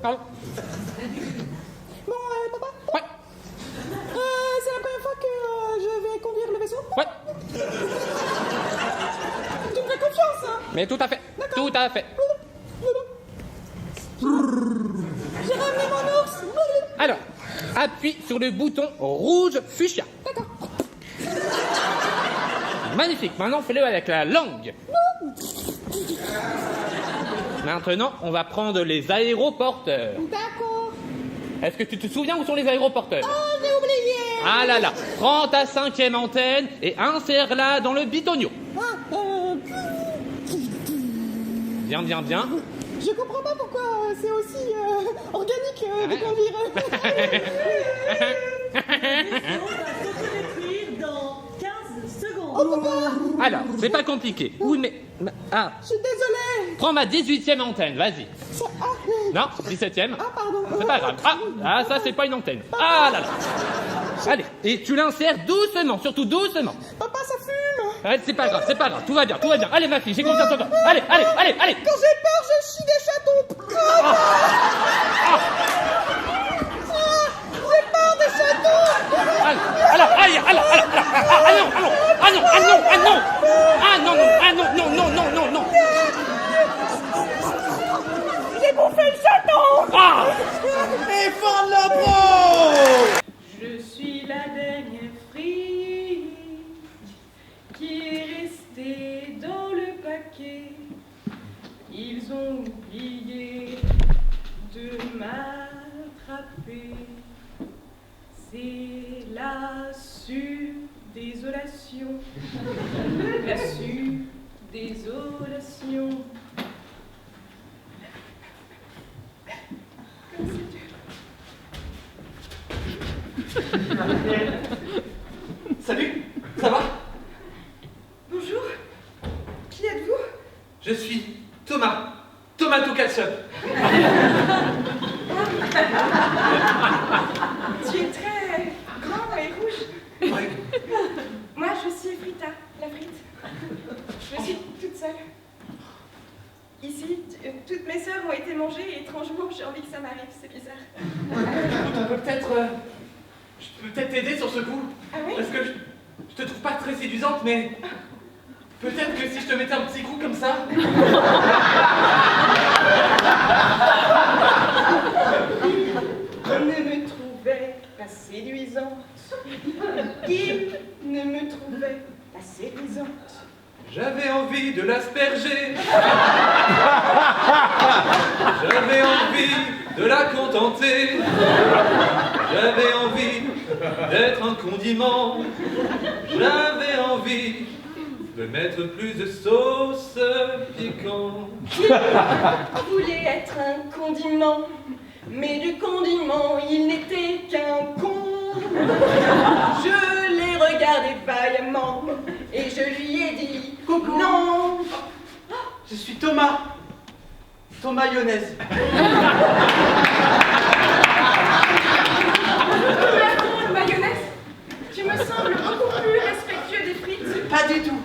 Pardon. Bon, papa, Ouais. c'est la première fois que je vais conduire le vaisseau. Ouais. Tu me fais confiance, hein? Mais tout à fait. Tout à fait. J'ai ramené mon ours. Alors, appuie sur le bouton rouge fuchsia. D'accord. Magnifique. Maintenant, fais-le avec la langue. Maintenant, on va prendre les aéroporteurs. D'accord. Est-ce que tu te souviens où sont les aéroporteurs? Oh, j'ai oublié. Ah là là. Prends ta 5e antenne et insère-la dans le bitonio. Ah, Bien, bien, bien. je comprends pas pourquoi c'est aussi organique de conduire. Dans 15 secondes. Oh, papa, Alors, c'est pas compliqué. Oui, mais... Ah, je suis désolée. prends ma 18e antenne, vas-y. Non, 17e. Ah, pardon. C'est pas grave. Ah, ça, c'est pas une antenne. Ah là là. Allez, et tu l'insères doucement, surtout doucement. Papa, ça fume. Allez, c'est pas grave, tout va bien, tout va bien. Allez, ma fille, j'ai confiance en toi. Allez, allez, allez, allez. Quand j'ai peur, je chie des chatons. J'ai peur des chatons. Allez, alors, allez, alors, ah non, ah non, ah non, ah non, ah non. Ah non, non, ah non, non, non, non, non, non. J'ai bouffé le chaton. Ah. Et fin de la pro. Je suis la dernière frite qui est restée dans le paquet. Ils ont oublié de m'attraper. C'est la surdésolation. La surdésolation. Comme c'est dur. Salut, ça va? Bonjour. Qui êtes-vous? Je suis Thomas, Tomato Ketchup. Tu es très grand et rouge. Ouais. Moi, je suis Frita, la frite. Je suis toute seule. Ici, toutes mes sœurs ont été mangées et étrangement, j'ai envie que ça m'arrive. C'est bizarre. On peut peut-être... je peux peut-être t'aider sur ce coup. Ah oui? Parce que je te trouve pas très séduisante, mais... Peut-être que si je te mettais un petit coup comme ça... Il ne me trouvait pas séduisante. Il ne me trouvait pas séduisante. J'avais envie de l'asperger. J'avais envie de la contenter. J'avais envie d'être un condiment. J'avais envie de mettre plus de sauce piquante. Il voulait être un condiment, mais du condiment, il n'était qu'un con. Je l'ai regardé vaillamment et je lui ai dit Coucou. non. Je suis Thomas. Thomas Mayonnaise. Tomato, mayonnaise, tu me sembles beaucoup plus respectueux des frites. Pas du tout.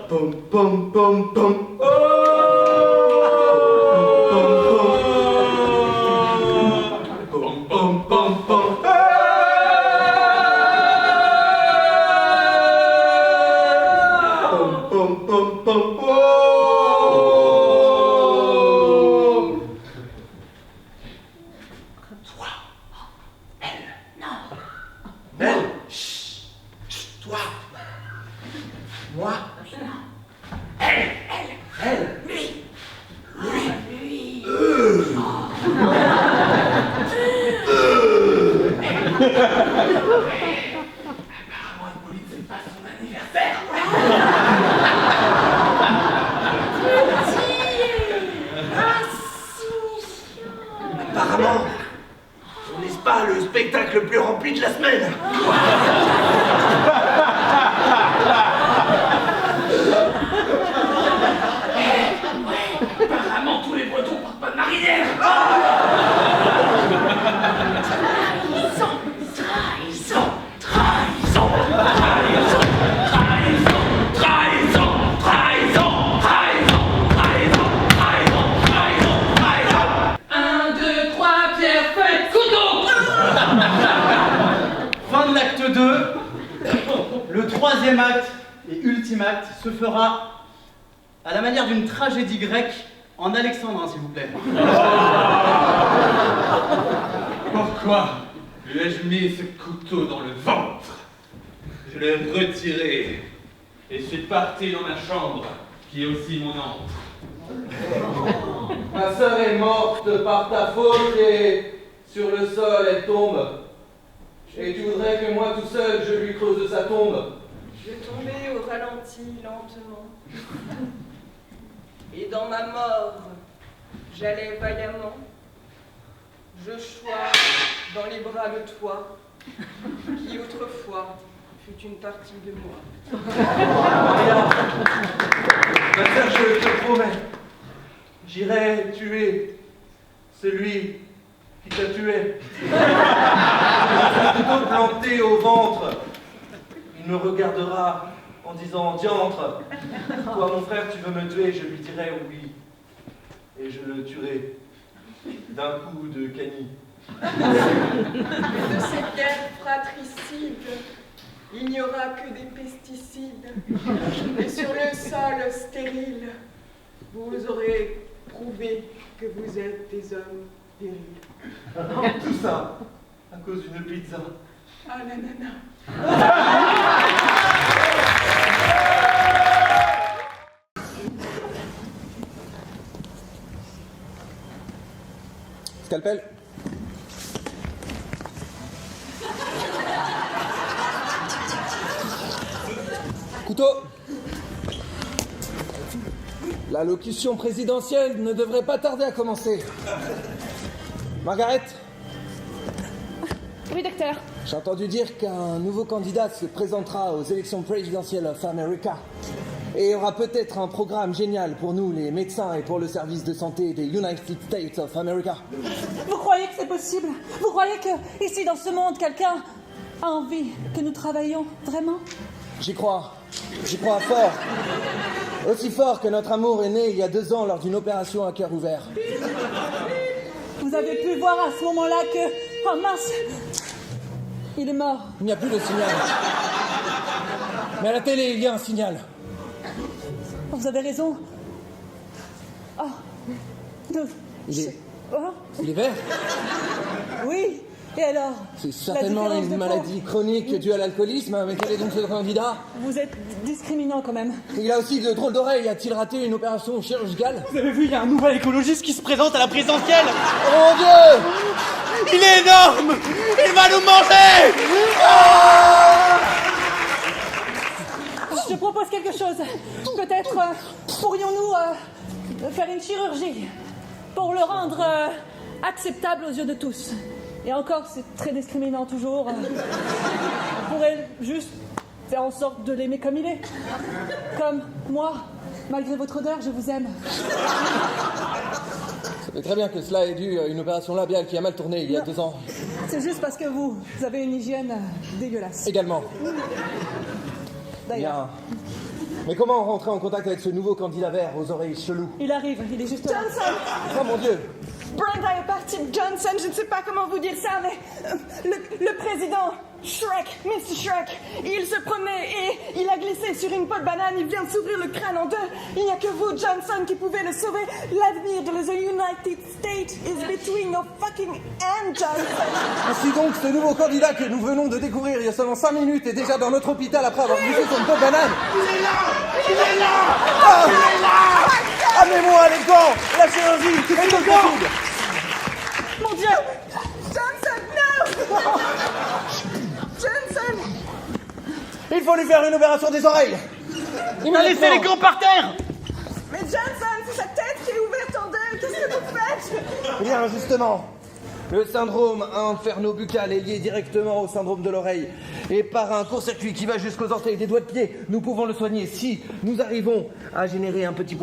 Pom pom pom pom. Pom pom pom pom. Pom pom pom pom. mec le plus rempli de la semaine. Apparemment, tous les Bretons partent pas de marinière. Fin de l'acte 2. Le troisième acte et ultime acte se fera à la manière d'une tragédie grecque en alexandrin, s'il vous plaît. Pourquoi lui ai-je mis ce couteau dans le ventre? Je l'ai retiré et suis parti dans ma chambre, qui est aussi mon antre. Ma sœur est morte par ta faute et sur le sol elle tombe. Et tu voudrais que moi tout seul je lui creuse sa tombe. Je tombais au ralenti lentement. Et dans ma mort, j'allais vaillamment. Je chois dans les bras de toi, qui autrefois fut une partie de moi. Maria, ma sœur, je te promets, j'irai tuer celui qui t'a tué. Un couteau planté au ventre. Il me regardera en disant diantre. Toi, mon frère, tu veux me tuer? Je lui dirai oui. Et je le tuerai d'un coup de canif. De cette guerre fratricide, il n'y aura que des pesticides. Et sur le sol stérile, vous aurez prouvé que vous êtes des hommes virils. Tout ça à cause d'une pizza. Ah la nana. Scalpel. Couteau. L'allocution présidentielle ne devrait pas tarder à commencer. Margaret, Oui, docteur. j'ai entendu dire qu'un nouveau candidat se présentera aux élections présidentielles of America. Et aura peut-être un programme génial pour nous, les médecins, et pour le service de santé des United States of America. Vous croyez que c'est possible? Vous croyez que, ici, dans ce monde, quelqu'un a envie que nous travaillions vraiment? J'y crois. J'y crois fort. Aussi fort que notre amour est né il y a 2 ans lors d'une opération à cœur ouvert. Vous avez pu voir à ce moment-là que... Oh mince! Il est mort. Il n'y a plus de signal. Mais à la télé, il y a un signal. Vous avez raison. Oh. Il est... Oh. Il est vert. Oui. Et alors? C'est certainement une maladie chronique due à l'alcoolisme, mais quel est donc ce candidat? Vous êtes discriminant quand même. Il a aussi de drôles d'oreilles. A-t-il raté une opération chirurgicale? Vous avez vu, il y a un nouvel écologiste qui se présente à la présidentielle. Oh mon Dieu! Il est énorme. Il va nous manger. Je propose quelque chose. Peut-être pourrions-nous faire une chirurgie pour le rendre acceptable aux yeux de tous. Et encore, c'est très discriminant toujours. On pourrait juste faire en sorte de l'aimer comme il est. Comme moi, malgré votre odeur, je vous aime. Ça fait très bien que cela ait dû à une opération labiale qui a mal tourné il y a 2 ans. C'est juste parce que vous avez une hygiène dégueulasse. Également. D'ailleurs. Bien. Mais comment rentrer en contact avec ce nouveau candidat vert aux oreilles cheloues? Il arrive, il est juste là. Johnson! Oh mon Dieu! Brenda est partie de Johnson, je ne sais pas comment vous dire ça, mais le président Shrek, Mr. Shrek, il se promenait et il a glissé sur une peau de banane, il vient de s'ouvrir le crâne en 2. Il n'y a que vous, Johnson, qui pouvez le sauver. L'avenir de the United States is between your fucking hands, Johnson. Ainsi donc, ce nouveau candidat que nous venons de découvrir il y a seulement 5 minutes est déjà dans notre hôpital après avoir glissé sur une peau de banane. Il est là! Il est là! Oh, il est là! Amenez-moi les gants! La chirurgie est possible! Mon Dieu! Johnson, non! Johnson! Il faut lui faire une opération des oreilles! Il a laissé les gants par terre. Mais Johnson, c'est sa tête qui est ouverte en 2, qu'est-ce que vous faites? Eh bien, justement, Le syndrome inferno-buccal est lié directement au syndrome de l'oreille. Et par un court-circuit qui va jusqu'aux orteils des doigts de pied, nous pouvons le soigner si nous arrivons à générer un petit